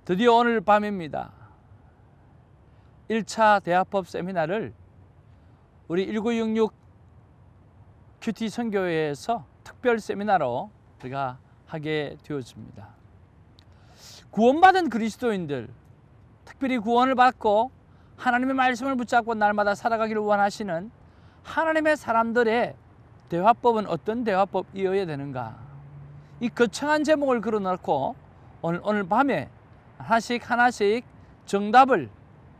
드디어 오늘 밤입니다. 1차 대화법 세미나를 우리 1966 큐티 선교회에서 특별 세미나로 우리가 하게 되었습니다. 구원받은 그리스도인들, 특별히 구원을 받고 하나님의 말씀을 붙잡고 날마다 살아가기를 원하시는 하나님의 사람들의 대화법은 어떤 대화법이어야 되는가? 이 거창한 제목을 걸어놓고 오늘 밤에 하나씩 정답을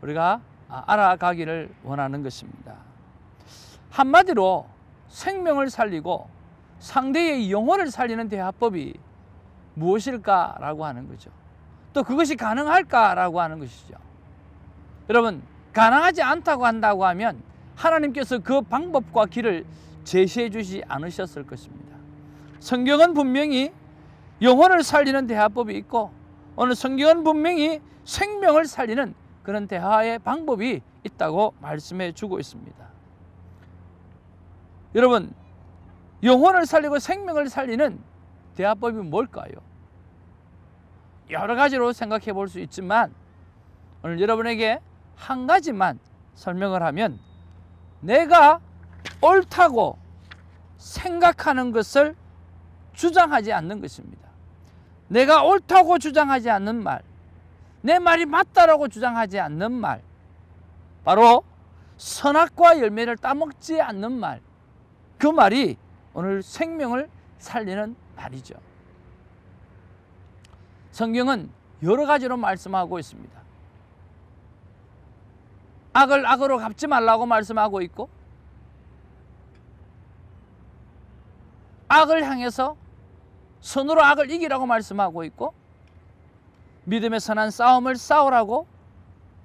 우리가 알아가기를 원하는 것입니다. 한마디로 생명을 살리고 상대의 영혼을 살리는 대화법이 무엇일까라고 하는 거죠. 또 그것이 가능할까라고 하는 것이죠. 여러분, 가능하지 않다고 한다고 하면 하나님께서 그 방법과 길을 제시해 주지 않으셨을 것입니다. 성경은 분명히 영혼을 살리는 대화법이 있고 오늘 성경은 분명히 생명을 살리는 그런 대화의 방법이 있다고 말씀해 주고 있습니다. 여러분, 영혼을 살리고 생명을 살리는 대화법이 뭘까요? 여러 가지로 생각해 볼 수 있지만 오늘 여러분에게 한 가지만 설명을 하면 내가 옳다고 생각하는 것을 주장하지 않는 것입니다. 내가 옳다고 주장하지 않는 말, 내 말이 맞다라고 주장하지 않는 말, 바로 선악과 열매를 따먹지 않는 말, 그 말이 오늘 생명을 살리는 말이죠. 성경은 여러 가지로 말씀하고 있습니다. 악을 악으로 갚지 말라고 말씀하고 있고, 악을 향해서 선으로 악을 이기라고 말씀하고 있고, 믿음의 선한 싸움을 싸우라고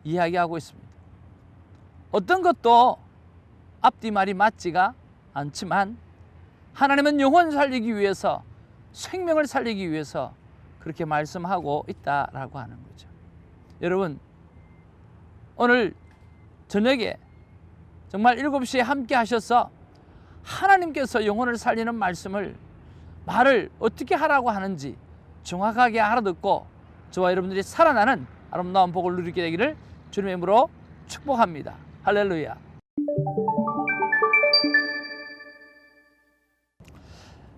이야기하고 있습니다. 어떤 것도 앞뒤 말이 맞지가 않지만 하나님은 영혼 살리기 위해서, 생명을 살리기 위해서 그렇게 말씀하고 있다라고 하는 거죠. 여러분, 오늘 저녁에 정말 7시에 함께 하셔서 하나님께서 영혼을 살리는 말을 어떻게 하라고 하는지 정확하게 알아듣고 저와 여러분들이 살아나는 아름다운 복을 누리게 되기를 주님의 이름으로 축복합니다. 할렐루야.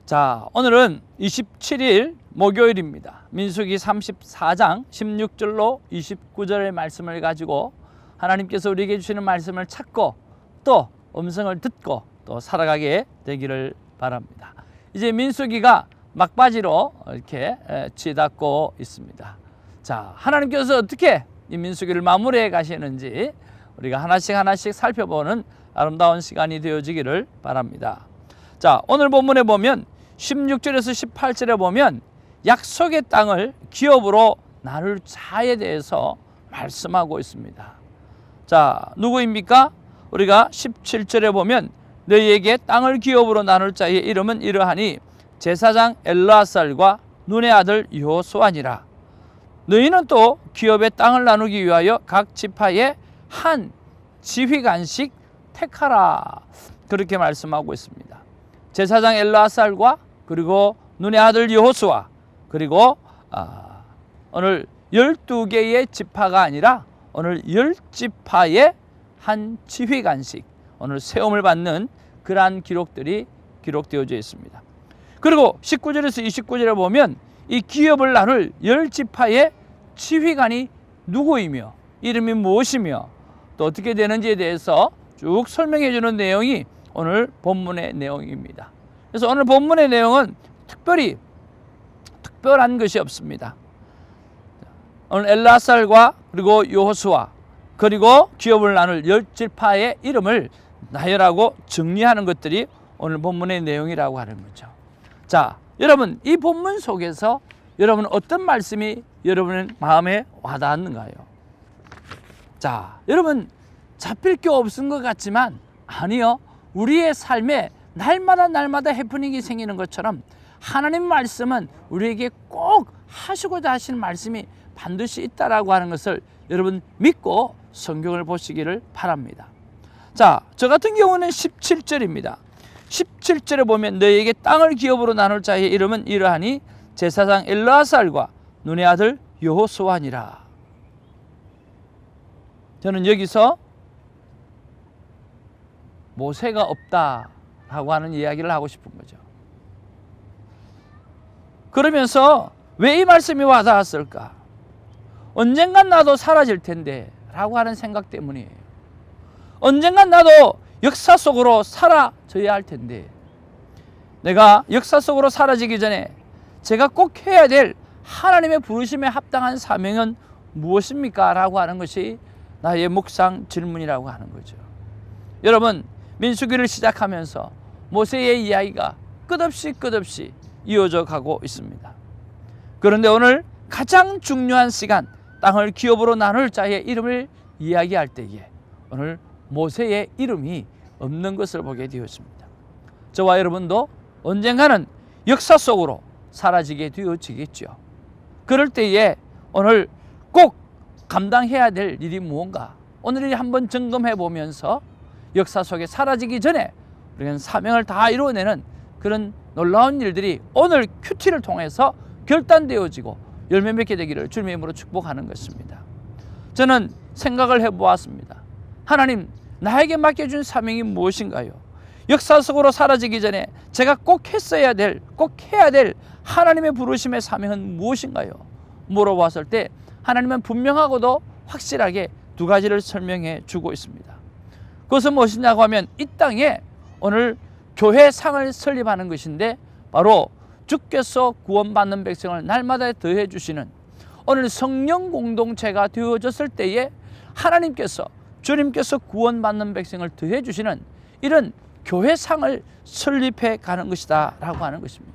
자, 오늘은 27일 목요일입니다. 민수기 34장 16절로 29절의 말씀을 가지고 하나님께서 우리에게 주시는 말씀을 찾고 또 음성을 듣고 또 살아가게 되기를 바랍니다. 이제 민수기가 막바지로 이렇게 치닫고 있습니다. 자, 하나님께서 어떻게 이 민수기를 마무리해 가시는지 우리가 하나씩 살펴보는 아름다운 시간이 되어지기를 바랍니다. 자, 오늘 본문에 보면 16절에서 18절에 보면 약속의 땅을 기업으로 나눌 자에 대해서 말씀하고 있습니다. 자, 누구입니까? 우리가 17절에 보면 너희에게 땅을 기업으로 나눌 자의 이름은 이러하니 제사장 엘르아살과 눈의 아들 여호수아니라. 너희는 또 기업의 땅을 나누기 위하여 각 지파의 한 지휘관씩 택하라. 그렇게 말씀하고 있습니다. 제사장 엘르아살과 그리고 눈의 아들 여호수아, 그리고 오늘 12개의 지파가 아니라 오늘 10지파의 한 지휘관씩 오늘 세움을 받는 그러한 기록들이 기록되어져 있습니다. 그리고 19절에서 29절에 보면 이 기업을 나눌 10지파의 지휘관이 누구이며 이름이 무엇이며 또 어떻게 되는지에 대해서 쭉 설명해 주는 내용이 오늘 본문의 내용입니다. 그래서 오늘 본문의 내용은 특별한 것이 없습니다. 오늘 엘르아살과 그리고 여호수아 그리고 기업을 나눌 10지파의 이름을 나열하고 정리하는 것들이 오늘 본문의 내용이라고 하는 거죠. 자, 여러분, 이 본문 속에서 여러분 어떤 말씀이 여러분의 마음에 와닿았는가요? 자, 여러분, 잡힐 게 없은 것 같지만 아니요, 우리의 삶에 날마다 해프닝이 생기는 것처럼 하나님 말씀은 우리에게 꼭 하시고자 하시는 말씀이 반드시 있다라고 하는 것을 여러분 믿고 성경을 보시기를 바랍니다. 자, 저 같은 경우는 17절입니다. 17절에 보면 너희에게 땅을 기업으로 나눌 자의 이름은 이러하니 제사장 엘르아살과 눈의 아들 여호수아니라. 저는 여기서 모세가 없다라고 하는 이야기를 하고 싶은 거죠. 그러면서 왜 이 말씀이 와닿았을까? 언젠간 나도 사라질 텐데 라고 하는 생각 때문이에요. 언젠간 나도 역사 속으로 사라져야 할 텐데, 내가 역사 속으로 사라지기 전에 제가 꼭 해야 될 하나님의 부르심에 합당한 사명은 무엇입니까? 라고 하는 것이 나의 묵상 질문이라고 하는 거죠. 여러분, 민수기를 시작하면서 모세의 이야기가 끝없이 이어져 가고 있습니다. 그런데 오늘 가장 중요한 시간, 땅을 기업으로 나눌 자의 이름을 이야기할 때에 오늘 모세의 이름이 없는 것을 보게 되었습니다. 저와 여러분도 언젠가는 역사 속으로 사라지게 되어지겠죠. 그럴 때에 오늘 꼭 감당해야 될 일이 무언가, 오늘 한번 점검해 보면서 역사 속에 사라지기 전에 우리는 사명을 다 이루어내는 그런 놀라운 일들이 오늘 큐티를 통해서 결단되어지고 열매 맺게 되기를 주님의 이름으로 축복하는 것입니다. 저는 생각을 해보았습니다. 하나님, 나에게 맡겨준 사명이 무엇인가요? 역사 속으로 사라지기 전에 제가 꼭 해야 될 하나님의 부르심의 사명은 무엇인가요? 물어봤을 때 하나님은 분명하고도 확실하게 두 가지를 설명해 주고 있습니다. 그것은 무엇이냐고 하면 이 땅에 오늘 교회상을 설립하는 것인데, 바로 주께서 구원받는 백성을 날마다 더해 주시는 오늘 성령 공동체가 되어졌을 때에 하나님께서, 주님께서 구원받는 백성을 더해 주시는 이런 교회상을 설립해 가는 것이다 라고 하는 것입니다.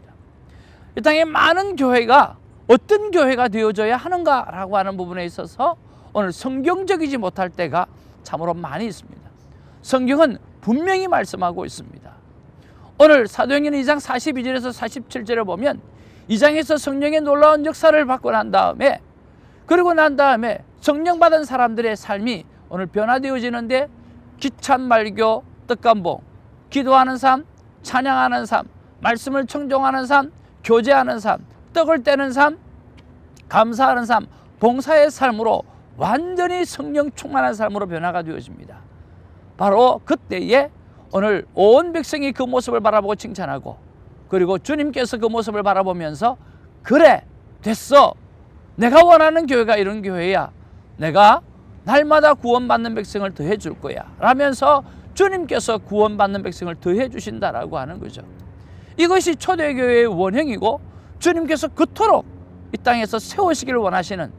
이 땅에 많은 교회가 어떤 교회가 되어져야 하는가 라고 하는 부분에 있어서 오늘 성경적이지 못할 때가 참으로 많이 있습니다. 성경은 분명히 말씀하고 있습니다. 오늘 사도행전 2장 42절에서 47절에 보면 2장에서 성령의 놀라운 역사를 받고 난 다음에, 그리고 난 다음에 성령 받은 사람들의 삶이 오늘 변화되어지는데, 기찬 말교, 떡감봉, 기도하는 삶, 찬양하는 삶, 말씀을 청종하는 삶, 교제하는 삶, 떡을 떼는 삶, 감사하는 삶, 봉사의 삶으로 완전히 성령 충만한 삶으로 변화가 되어집니다. 바로 그때에 오늘 온 백성이 그 모습을 바라보고 칭찬하고, 그리고 주님께서 그 모습을 바라보면서 그래, 됐어, 내가 원하는 교회가 이런 교회야, 내가 날마다 구원받는 백성을 더해 줄 거야 라면서 주님께서 구원받는 백성을 더해 주신다라고 하는 거죠. 이것이 초대교회의 원형이고, 주님께서 그토록 이 땅에서 세우시기를 원하시는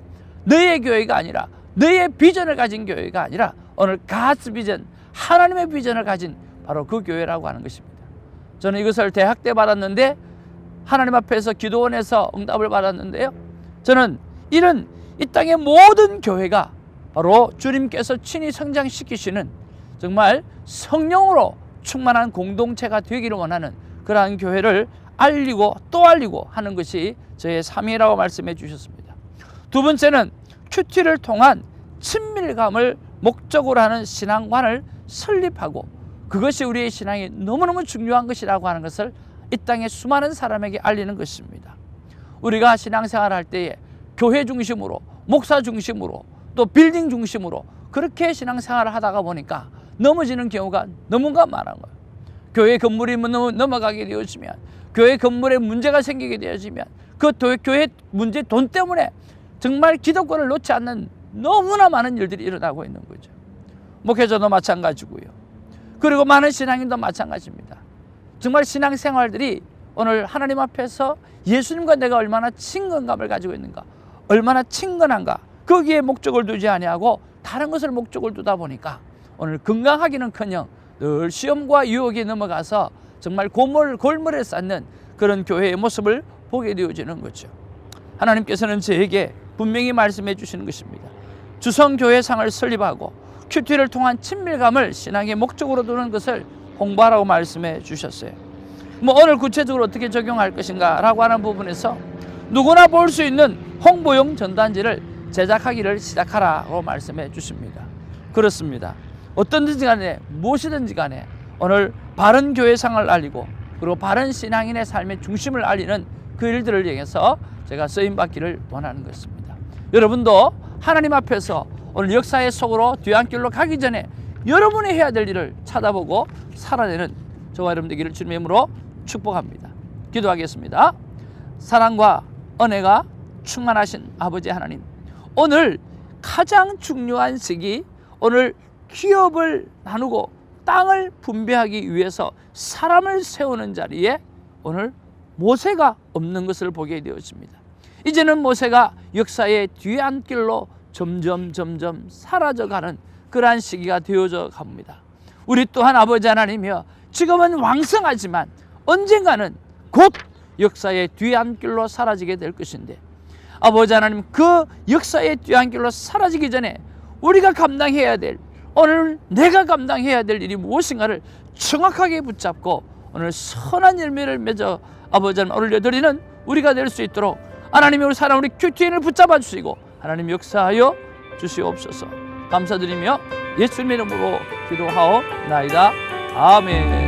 너의 교회가 아니라, 너의 비전을 가진 교회가 아니라 오늘 God's 비전, 하나님의 비전을 가진 바로 그 교회라고 하는 것입니다. 저는 이것을 대학 때 받았는데, 하나님 앞에서 기도원에서 응답을 받았는데요, 저는 이런 이 땅의 모든 교회가 바로 주님께서 친히 성장시키시는 정말 성령으로 충만한 공동체가 되기를 원하는 그러한 교회를 알리고 또 알리고 하는 것이 저의 사명이라고 말씀해 주셨습니다. 두 번째는 큐티를 통한 친밀감을 목적으로 하는 신앙관을 설립하고, 그것이 우리의 신앙이 너무너무 중요한 것이라고 하는 것을 이 땅의 수많은 사람에게 알리는 것입니다. 우리가 신앙생활을 할 때에 교회 중심으로, 목사 중심으로, 또 빌딩 중심으로 그렇게 신앙생활을 하다가 보니까 넘어지는 경우가 너무나 많은 거예요. 교회 건물이 넘어가게 되어지면, 교회 건물에 문제가 생기게 되어지면, 그 교회 문제, 돈 때문에 정말 기독권을 놓지 않는 너무나 많은 일들이 일어나고 있는 거죠. 목회자도 마찬가지고요. 그리고 많은 신앙인도 마찬가지입니다. 정말 신앙생활들이 오늘 하나님 앞에서 예수님과 내가 얼마나 친근감을 가지고 있는가, 얼마나 친근한가, 거기에 목적을 두지 아니하고 다른 것을 목적을 두다 보니까 오늘 건강하기는커녕 늘 시험과 유혹에 넘어가서 정말 골머리를 쌓는 그런 교회의 모습을 보게 되어지는 거죠. 하나님께서는 저에게 분명히 말씀해 주시는 것입니다. 주성교회상을 설립하고 큐티를 통한 친밀감을 신앙의 목적으로 두는 것을 공부하라고 말씀해 주셨어요. 오늘 구체적으로 어떻게 적용할 것인가 라고 하는 부분에서 누구나 볼 수 있는 홍보용 전단지를 제작하기를 시작하라고 말씀해 주십니다. 그렇습니다. 어떤지 간에 무엇이든지 간에 오늘 바른 교회상을 알리고, 그리고 바른 신앙인의 삶의 중심을 알리는 그 일들을 위해서 제가 쓰임받기를 원하는 것입니다. 여러분도 하나님 앞에서 오늘 역사의 속으로 뒤안길로 가기 전에 여러분이 해야 될 일을 찾아보고 살아내는 저와 여러분 되기를 주님의 이름으로 축복합니다. 기도하겠습니다. 사랑과 은혜가 충만하신 아버지 하나님, 오늘 가장 중요한 시기, 오늘 기업을 나누고 땅을 분배하기 위해서 사람을 세우는 자리에 오늘 모세가 없는 것을 보게 되었습니다. 이제는 모세가 역사의 뒤안길로 점점 사라져가는 그러한 시기가 되어져 갑니다. 우리 또한 아버지 하나님이여, 지금은 왕성하지만 언젠가는 곧 역사의 뒤안길로 사라지게 될 것인데, 아버지 하나님, 그 역사의 뒤안길로 사라지기 전에 우리가 감당해야 될, 오늘 내가 감당해야 될 일이 무엇인가를 정확하게 붙잡고 오늘 선한 열매를 맺어 아버지 하나님 올려드리는 우리가 될 수 있도록 하나님이 우리 사랑, 우리 큐티인을 붙잡아 주시고 하나님 역사하여 주시옵소서. 감사드리며 예수님의 이름으로 기도하옵나이다. 아멘.